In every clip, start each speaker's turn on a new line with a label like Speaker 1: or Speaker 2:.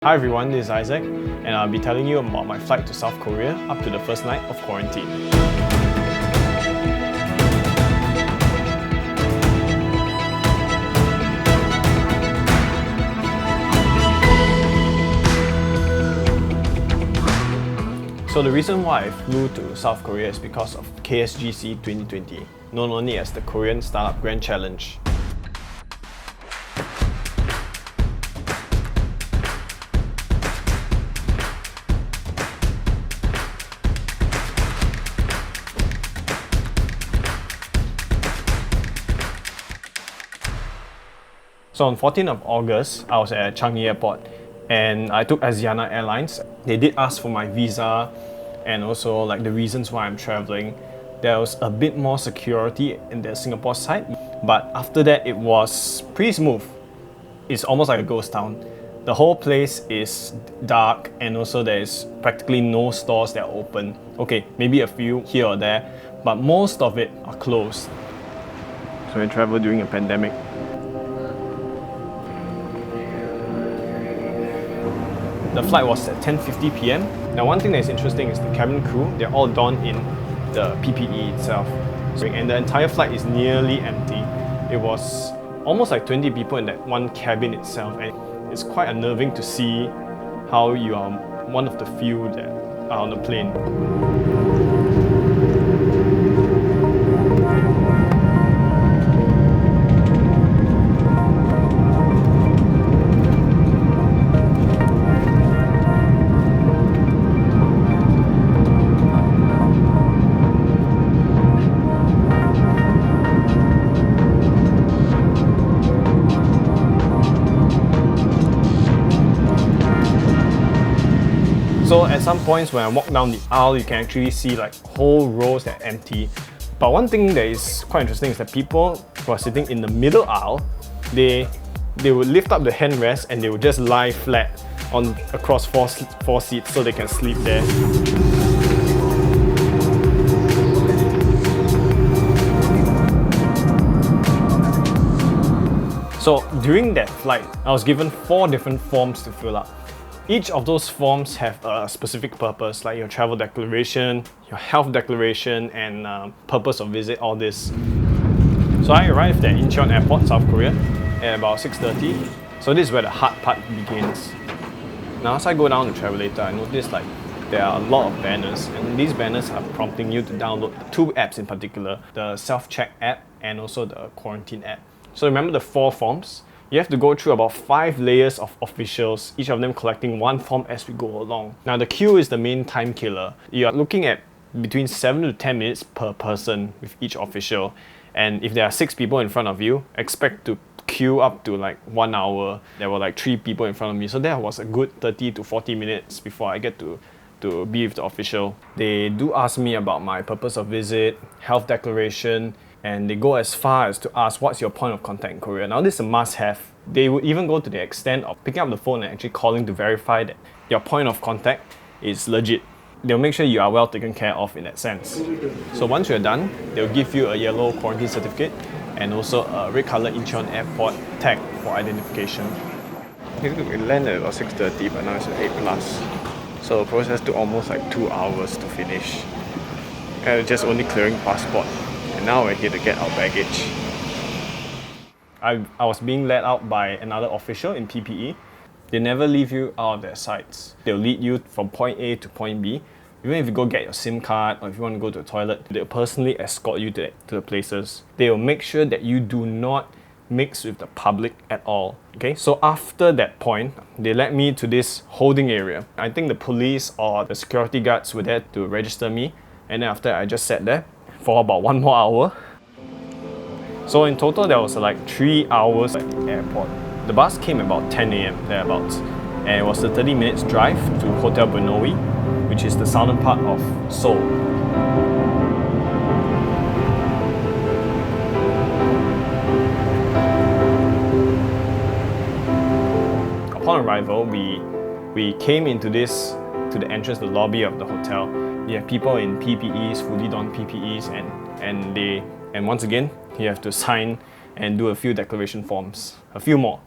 Speaker 1: Hi everyone, this is Isaac, and I'll be telling you about my flight to South Korea up to the first night of quarantine. So the reason why I flew to South Korea is because of KSGC 2020, known only as the Korean Startup Grand Challenge. So on 14th of August, I was at Changi Airport and I took Asiana Airlines. They did ask for my visa and also like the reasons why I'm traveling. There was a bit more security in the Singapore side, but after that it was pretty smooth. It's almost like a ghost town. The whole place is dark and also there is practically no stores that are open. Okay, maybe a few here or there, but most of it are closed. So I traveled during a pandemic. The flight was at 10:50 p.m. Now one thing that is interesting is the cabin crew, they're all donned in the PPE itself. And the entire flight is nearly empty. It was almost like 20 people in that one cabin itself, and it's quite unnerving to see how you are one of the few that are on the plane. So at some points when I walk down the aisle, you can actually see like whole rows that are empty. But one thing that is quite interesting is that people who are sitting in the middle aisle, they would lift up the handrest and they would just lie flat on across four seats so they can sleep there. So during that flight, I was given 4 different forms to fill up. Each of those forms have a specific purpose, like your travel declaration, your health declaration, and purpose of visit, all this. So I arrived at Incheon Airport, South Korea, at about 6:30. So this is where the hard part begins. Now as I go down the travelator, I noticed like there are a lot of banners, and these banners are prompting you to download 2 apps in particular, the self-check app and also the quarantine app. So remember the 4 forms? You have to go through about 5 layers of officials, each of them collecting 1 form as we go along. Now the queue is the main time killer. You are looking at between 7 to 10 minutes per person with each official. And if there are 6 people in front of you, expect to queue up to like 1 hour. There were like 3 people in front of me, so that was a good 30 to 40 minutes before I get to be with the official. They do ask me about my purpose of visit, health declaration, and they go as far as to ask what's your point of contact in Korea. Now this is a must-have. They would even go to the extent of picking up the phone and actually calling to verify that your point of contact is legit. They'll make sure you are well taken care of in that sense. So once you're done, they'll give you a yellow quarantine certificate and also a red color Incheon Airport tag for identification. We landed at about 6:30, but now it's at 8+. So the process took almost like 2 hours to finish. And just only clearing passport. And now we're here to get our baggage. I was being led out by another official in PPE. They never leave you out of their sights. They'll lead you from point A to point B. Even if you go get your SIM card or if you want to go to the toilet, they'll personally escort you to the places. They'll make sure that you do not mix with the public at all. Okay, so after that point, they led me to this holding area. I think the police or the security guards were there to register me, and then after I just sat there for about 1 more hour. So in total there was like 3 hours at the airport. The bus came about 10 a.m. thereabouts, and it was a 30 minutes drive to Hotel Bernoulli, which is the southern part of Seoul. Upon arrival, we came into the entrance, the lobby of the hotel. You have people in PPEs, fully donned PPEs, and once again, you have to sign and do a few declaration forms, a few more.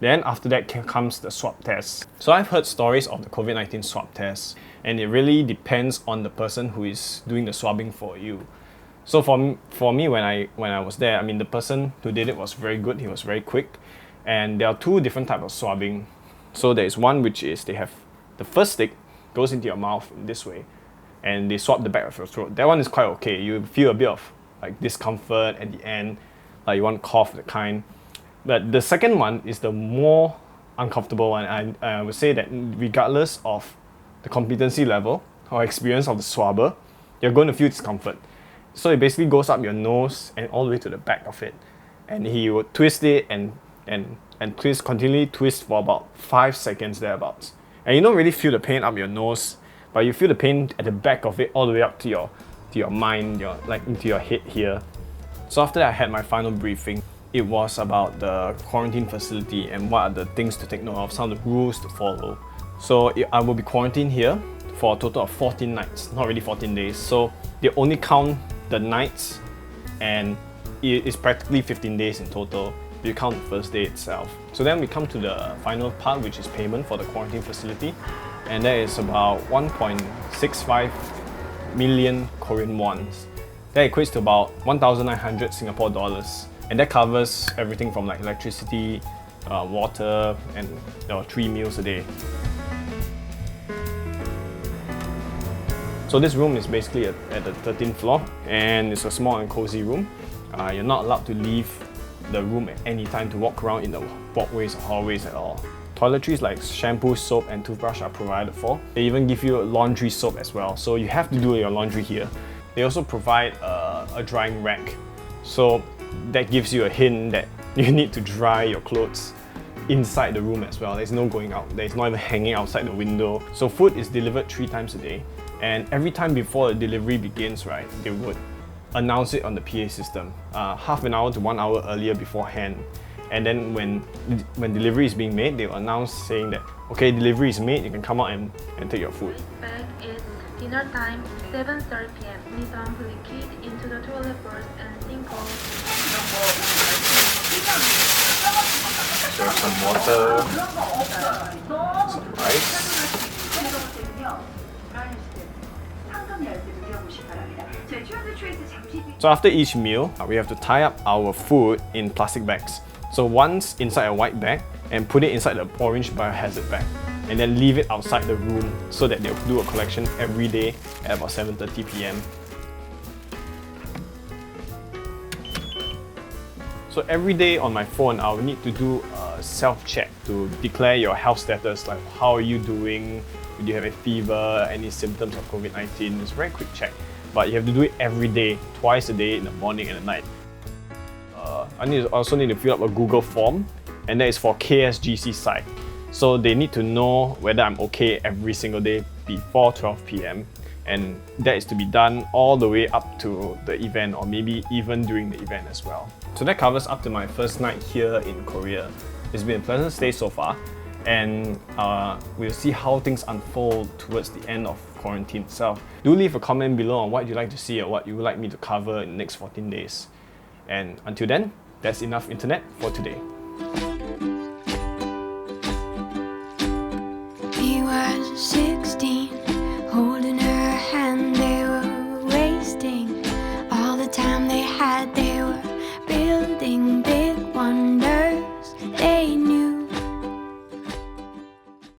Speaker 1: Then after that comes the swab test. So I've heard stories of the COVID-19 swab test, and it really depends on the person who is doing the swabbing for you. So for me when I was there, I mean, the person who did it was very good. He was very quick, and there are two different types of swabbing. So there is one which is they have the first stick goes into your mouth in this way, and they swab the back of your throat. That one is quite okay. You feel a bit of like discomfort at the end, like you want to cough, the kind. But the second one is the more uncomfortable one. I would say that regardless of the competency level or experience of the swabber, you're going to feel discomfort. So it basically goes up your nose and all the way to the back of it. And he would twist it and twist, continually twist for about 5 seconds thereabouts. And you don't really feel the pain up your nose, but you feel the pain at the back of it all the way up to your mind, like into your head here. So after that, I had my final briefing. It was about the quarantine facility and what are the things to take note of, some of the rules to follow. So I will be quarantined here for a total of 14 nights, not really 14 days. So they only count the nights, and it is practically 15 days in total if you count the first day itself. So then we come to the final part, which is payment for the quarantine facility, and that is about 1.65 million Korean wons. That equates to about 1,900 Singapore dollars. And that covers everything from like electricity, water, and 3 meals a day. So this room is basically at the 13th floor, and it's a small and cozy room. You're not allowed to leave the room at any time to walk around in the walkways or hallways at all. Toiletries like shampoo, soap, and toothbrush are provided for. They even give you a laundry soap as well, so you have to do your laundry here. They also provide a drying rack. So that gives you a hint that you need to dry your clothes inside the room as well. There's no going out. There's not even hanging outside the window. So food is delivered 3 times a day. And every time before the delivery begins, right, they would announce it on the PA system, half an hour to 1 hour earlier beforehand. And then when delivery is being made, they will announce saying that, okay, delivery is made, you can come out and take your food.
Speaker 2: Back is dinner time, 7:30 p.m. Please don't put the kid into the toilet first and sinkhole.
Speaker 1: So some water, some rice. So after each meal, we have to tie up our food in plastic bags. So once inside a white bag and put it inside the orange biohazard bag, and then leave it outside the room so that they'll do a collection every day at about 7:30 p.m. So every day on my phone, I will need to do a self-check to declare your health status, like how are you doing, do you have a fever, any symptoms of COVID-19. It's a very quick check, but you have to do it every day, twice a day, in the morning and at night. I also need to fill up a Google form, and that is for KSGC site. So they need to know whether I'm okay every single day before 12 p.m. And that is to be done all the way up to the event, or maybe even during the event as well. So that covers up to my first night here in Korea. It's been a pleasant stay so far, and we'll see how things unfold towards the end of quarantine itself. Do leave a comment below on what you'd like to see or what you would like me to cover in the next 14 days. And until then, that's enough internet for today.
Speaker 3: He was 16.